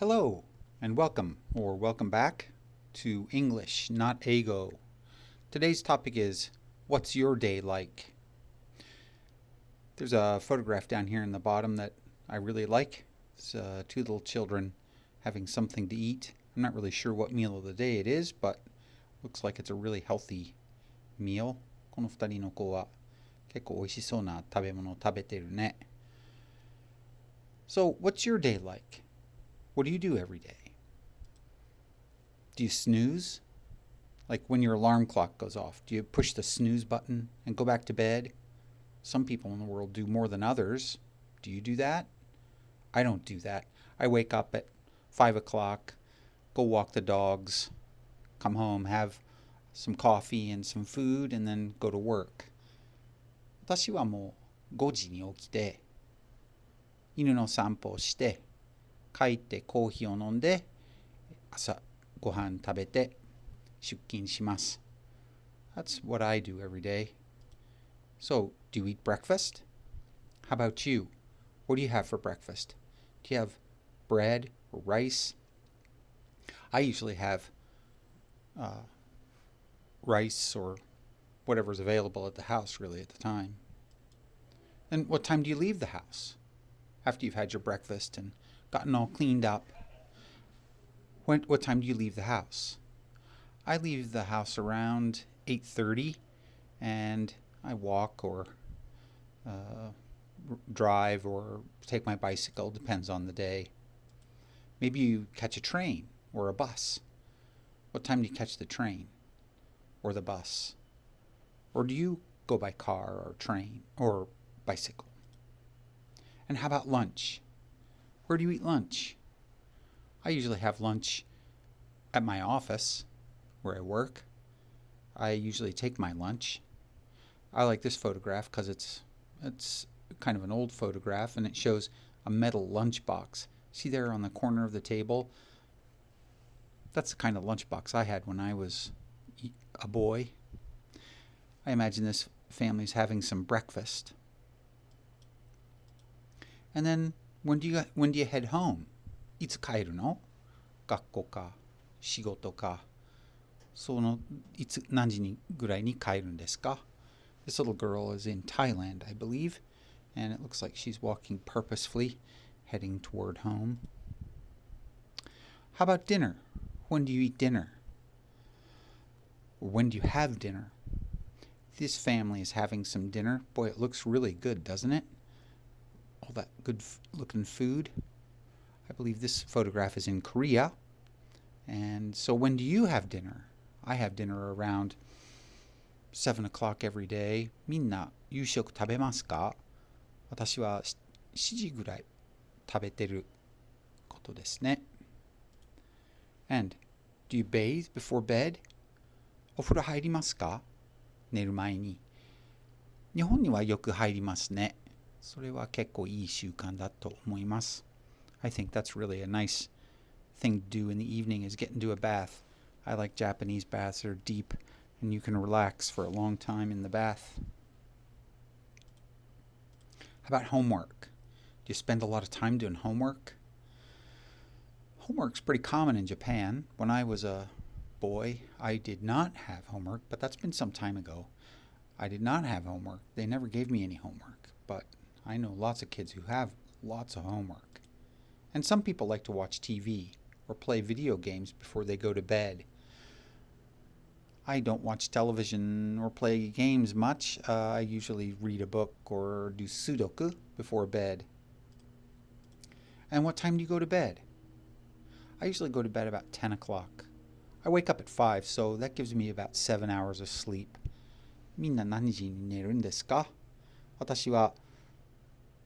Hello and welcome back to English, not Ego. Today's topic is what's your day like? There's a photograph down here in the bottom that I really like. It's two little children having something to eat. I'm not really sure what meal of the day it is, but looks like it's a really healthy meal. この二人の子は結構美味しそうな食べ物を食べてるね。So, what's your day like? What do you do every day? Do you snooze? Like when your alarm clock goes off, do you push the snooze button and go back to bed? Some people in the world do more than others. Do you do that? I don't do that. I wake up at 5 o'clock, go walk the dogs, come home, have some coffee and some food, and then go to work. 私はもう5時に起きて、犬の散歩をして、帰ってコーヒーを飲んで、朝ご飯食べて出勤します。That's what I do every day. So, do you eat breakfast? How about you? What do you have for breakfast? Do you have bread or rice? I usually have rice or whatever's available at the house, really, at the time. And what time do you leave the house? After you've had your breakfast and gotten all cleaned up. What time do you leave the house? I leave the house around 8:30, and I walk or drive or take my bicycle, depends on the day. Maybe you catch a train or a bus. What time do you catch the train or the bus? Or do you go by car or train or bicycle? And how about lunch? Where do you eat lunch? I usually have lunch at my office where I work. I usually take my lunch. I like this photograph because it's kind of an old photograph, and it shows a metal lunchbox. See there on the corner of the table? That's the kind of lunchbox I had when I was a boy. I imagine this family's having some breakfast. And then when do you head home? いつ帰るの？学校か仕事か何時ぐらいに帰るんですか? This little girl is in Thailand, I believe, and it looks like she's walking purposefully, heading toward home. How about dinner? When do you eat dinner? Or when do you have dinner? This family is having some dinner. Boy, it looks really good, doesn't it? All that good looking food. I believe this photograph is in Korea. And so when do you have dinner? I have dinner around 7 o'clock every day. みんな夕食食べますか? 私は7時ぐらい食べてることですね。And do you bathe before bed? お風呂入りますか? 寝る前に。日本にはよく入りますね。それは結構いい習慣だと思います。I think that's really a nice thing to do in the evening is get into a bath. I like Japanese baths. They're deep and you can relax for a long time in the bath. How about homework? Do you spend a lot of time doing homework? Homework's pretty common in Japan. When I was a boy, I did not have homework, but that's been some time ago. I did not have homework. They never gave me any homework, but I know lots of kids who have lots of homework. And some people like to watch TV or play video games before they go to bed. I don't watch television or play games much. I usually read a book or do Sudoku before bed. And what time do you go to bed? I usually go to bed about 10 o'clock. I wake up at 5, so that gives me about 7 hours of sleep. みんな何時に寝るんですか? 私は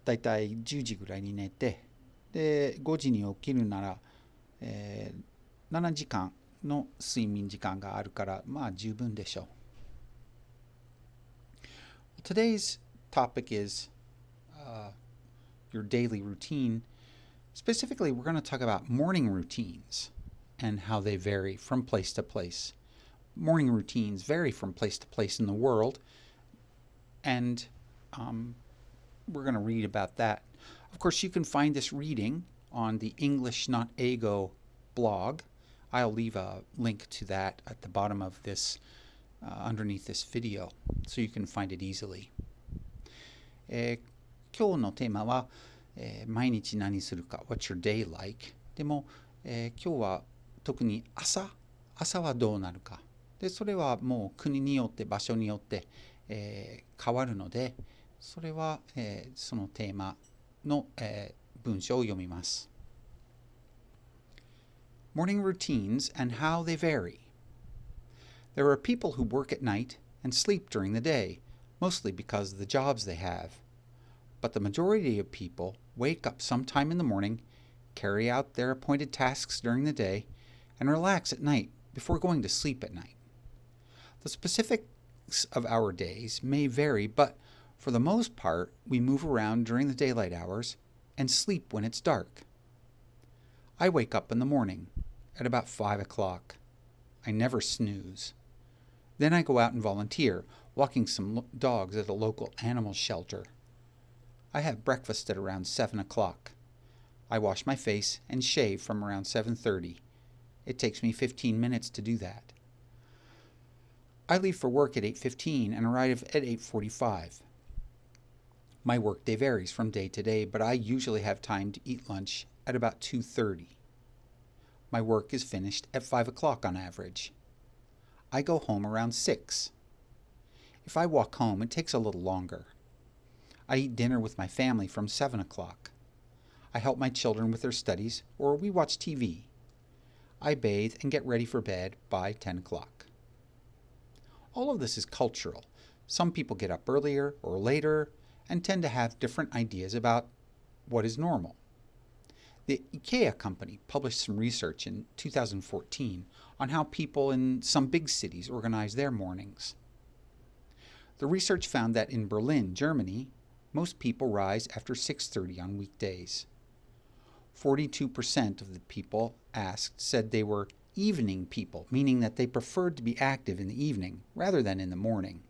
だいたい10時ぐらいに寝て、で5時に起きるなら、7時間の睡眠時間があるから、まあ十分でしょう。Today's topic is your daily routine. Specifically, we're going to talk about morning routines and how they vary from place to place. Morning routines vary from place to place in the world, and we're going to read about that. Of course, you can find this reading on the English Not Ego blog. I'll leave a link to that at the bottom of this, underneath this video, so you can find it easily. 今日のテーマは、毎日何するか What's your day like? でも、今日は特に朝はどうなるかで、それはもう国によって場所によって、変わるので、それは、そのテーマの、文章を読みます。Morning routines and how they vary. There are people who work at night and sleep during the day, mostly because of the jobs they have. But the majority of people wake up sometime in the morning, carry out their appointed tasks during the day, and relax at night before going to sleep at night. The specifics of our days may vary, but for the most part, we move around during the daylight hours and sleep when it's dark. I wake up in the morning at about 5 o'clock. I never snooze. Then I go out and volunteer, walking some dogs at a local animal shelter. I have breakfast at around 7 o'clock. I wash my face and shave from around 7:30. It takes me 15 minutes to do that. I leave for work at 8:15 and arrive at 8:45. My workday varies from day to day, but I usually have time to eat lunch at about 2:30. My work is finished at 5 o'clock on average. I go home around 6. If I walk home, it takes a little longer. I eat dinner with my family from 7 o'clock. I help my children with their studies, or we watch TV. I bathe and get ready for bed by 10 o'clock. All of this is cultural. Some people get up earlier or later and tend to have different ideas about what is normal. The IKEA company published some research in 2014 on how people in some big cities organize their mornings. The research found that in Berlin, Germany, most people rise after 6:30 on weekdays. 42% of the people asked said they were evening people, meaning that they preferred to be active in the evening rather than in the morning.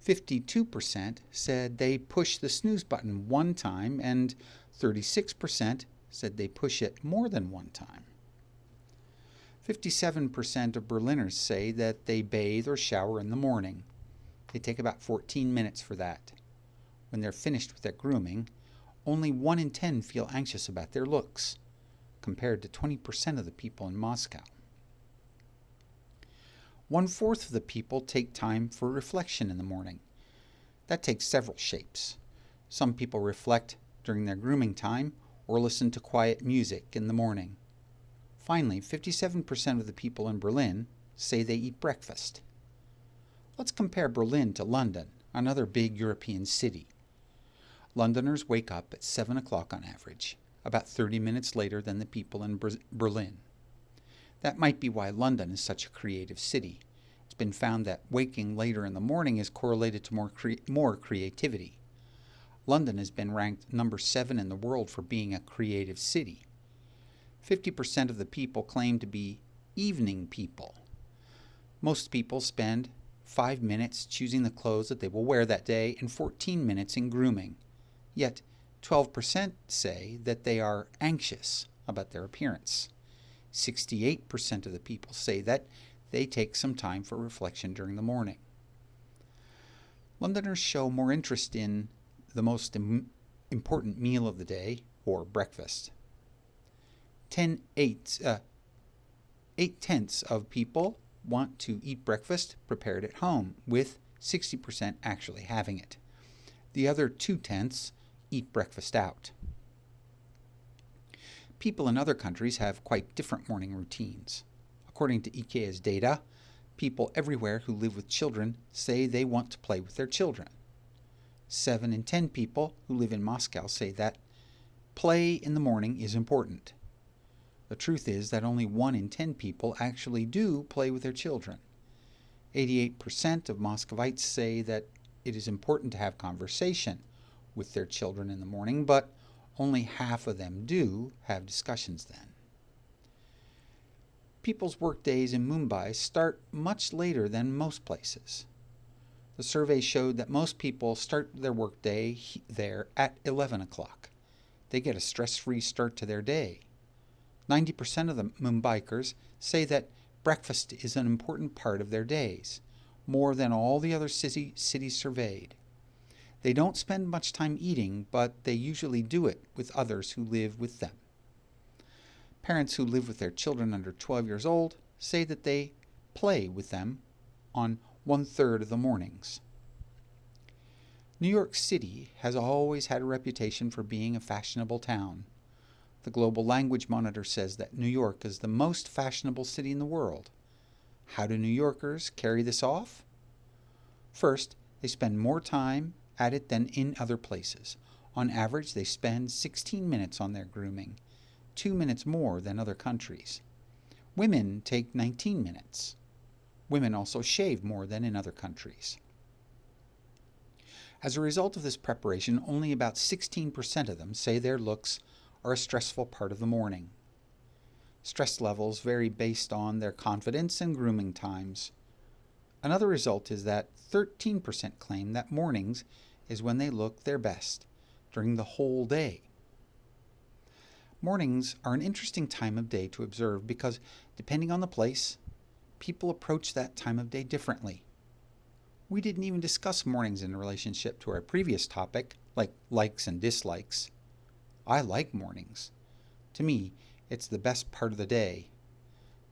52% said they push the snooze button one time, and 36% said they push it more than one time. 57% of Berliners say that they bathe or shower in the morning. They take about 14 minutes for that. When they're finished with their grooming, only 1 in 10 feel anxious about their looks, compared to 20% of the people in Moscow. 1/4 of the people take time for reflection in the morning. That takes several shapes. Some people reflect during their grooming time or listen to quiet music in the morning. Finally, 57% of the people in Berlin say they eat breakfast. Let's compare Berlin to London, another big European city. Londoners wake up at 7 o'clock on average, about 30 minutes later than the people in Berlin. That might be why London is such a creative city. It's been found that waking later in the morning is correlated to more creativity. London has been ranked number 7 in the world for being a creative city. 50% of the people claim to be evening people. Most people spend 5 minutes choosing the clothes that they will wear that day and 14 minutes in grooming. Yet 12% say that they are anxious about their appearance. 68% of the people say that they take some time for reflection during the morning. Londoners show more interest in the most important meal of the day, or breakfast. 8/10 of people want to eat breakfast prepared at home, with 60% actually having it. The other 2/10 eat breakfast out. People in other countries have quite different morning routines. According to IKEA's data, people everywhere who live with children say they want to play with their children. 7 in 10 people who live in Moscow say that play in the morning is important. The truth is that only 1 in 10 people actually do play with their children. 88% of Muscovites say that it is important to have conversation with their children in the morning, but only half of them do have discussions then. People's work days in Mumbai start much later than most places. The survey showed that most people start their work day there at 11 o'clock. they get a stress-free start to their day. 90% of the Mumbaikars say that breakfast is an important part of their days, more than all the other cities surveyed. They don't spend much time eating, but they usually do it with others who live with them. Parents who live with their children under 12 years old say that they play with them on 1/3 of the mornings. New York City has always had a reputation for being a fashionable town. The Global Language Monitor says that New York is the most fashionable city in the world. How do New Yorkers carry this off? First, they spend more time at it than in other places. On average, they spend 16 minutes on their grooming, 2 minutes more than other countries. Women take 19 minutes. Women also shave more than in other countries. As a result of this preparation, only about 16% of them say their looks are a stressful part of the morning. Stress levels vary based on their confidence and grooming times. Another result is that 13% claim that mornings is when they look their best during the whole day. Mornings are an interesting time of day to observe because, depending on the place, people approach that time of day differently. We didn't even discuss mornings in relationship to our previous topic, like likes and dislikes. I like mornings. To me, it's the best part of the day.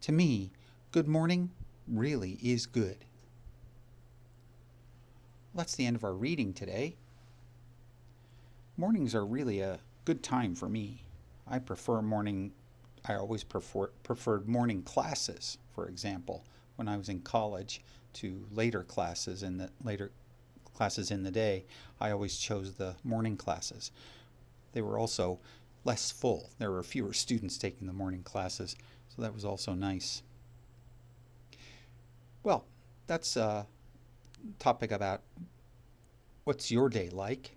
To me, good morning really is good. Well, that's the end of our reading today. Mornings are really a good time for me. I always preferred morning classes, for example, when I was in college, to later classes in the day. I always chose the morning classes. They were also less full. There were fewer students taking the morning classes, so that was also nice. Well, that's a topic about what's your day like.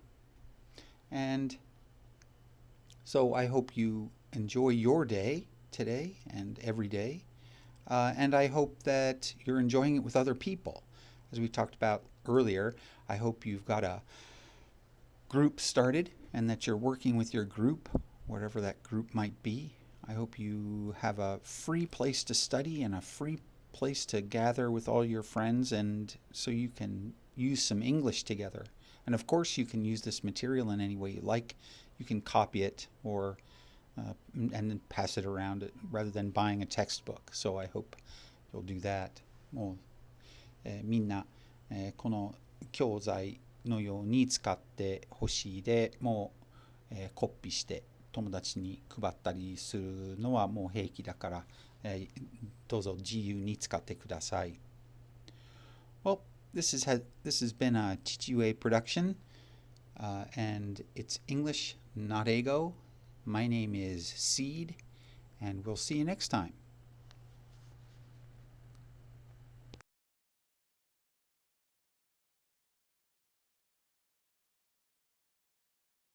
And so I hope you enjoy your day today and every day. And I hope that you're enjoying it with other people. As we talked about earlier, I hope you've got a group started and that you're working with your group, whatever that group might be. I hope you have a free place to study and a free place to gather with all your friends, and so you can use some English together. And of course, you can use this material in any way you like. You can copy it or and then pass it around rather than buying a textbook. So I hope you'll do that. もう、みんな、この教材のように使ってほしいで、もう、コピーして友達に配ったりするのはもう平気だから、どうぞ自由に使ってください。Well, this has been a Chichiue production, and it's English, not ego. My name is Seed, and we'll see you next time.